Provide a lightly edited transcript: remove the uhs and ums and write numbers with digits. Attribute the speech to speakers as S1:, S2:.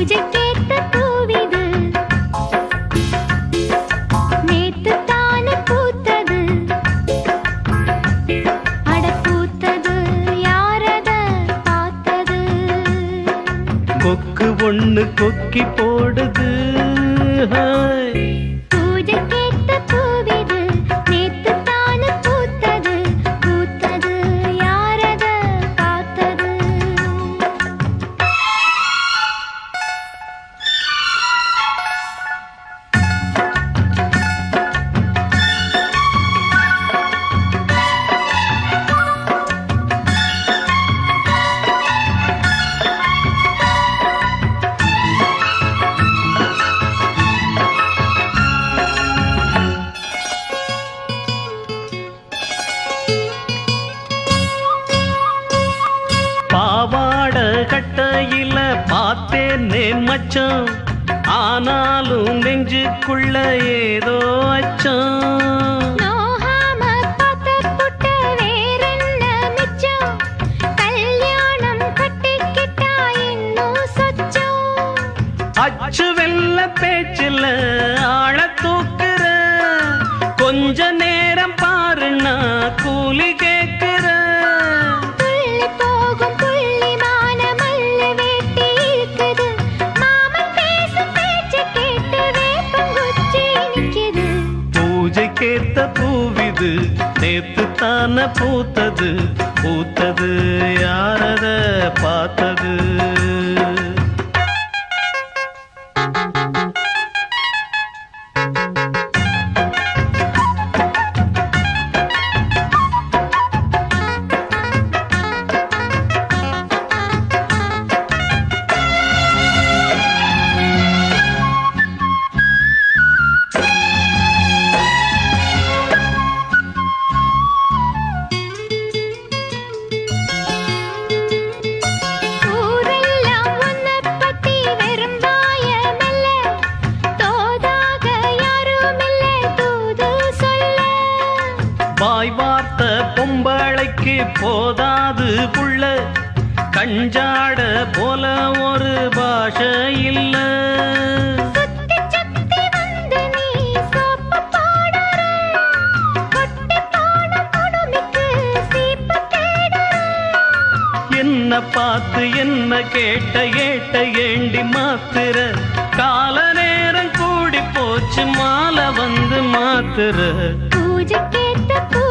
S1: பூஜைக்கேத்த பூவிது நேத்து தானே பூத்தது அட பூத்தது யாரத பார்த்தது
S2: கொக்கு ஒண்ணு கொக்கி போடுது
S1: பூஜைக்கேத்த பூவிது நேத்து தானே பூத்தது பூத்தது யாரத பார்த்தது
S2: பாவாட கட்டையில பார்த்தேனே மச்சான் ஆனாலும் நெஞ்சுக்குள்ள ஏதோ அச்சம்
S1: நோகாம பார்த்த புட்ட வேறென்ன மிச்சம் கல்யாணம் கட்டிக்கிட்டா இன்னும் சொச்சம்
S2: அச்சு வெல்ல பேச்சில் ஆழ தூக்குற கொஞ்ச நேரம் பாருன்னா கூலி கேட்கிற
S1: துள்ளி போகும் புள்ளிமான மல்லு வேட்டி இருக்குது மாமன் பேசும் பேச்சு கேட்டு வேப்பங்குச்சி நிக்குது
S2: பூஜைக்கேத்த பூவிது நேத்து தான பூத்தது பூத்தது யாரத பார்த்தது
S1: ஊரெல்லாம் உன்னை பத்தி வெறும் வாயமல்ல தோதாக யாரும் இல்லை தூது சொல்ல
S2: வாய் வார்த்த பொம்பளைக்கு போதாது புள்ள கஞ்சாட போல ஒரு பாஷை இல்ல
S1: சுத்தி சுத்தி வந்து நீ சோப்பு போடுற கொட்டி போன கொடுமைக்கு சீப்பு தேடுற
S2: என்ன பார்த்து என்ன கேட்ட ஏட்ட ஏண்டி மாத்துற கால நேரம் கூடி போச்சு மாலை வந்து மாத்துற
S1: பூஜைக்கேத்த பூ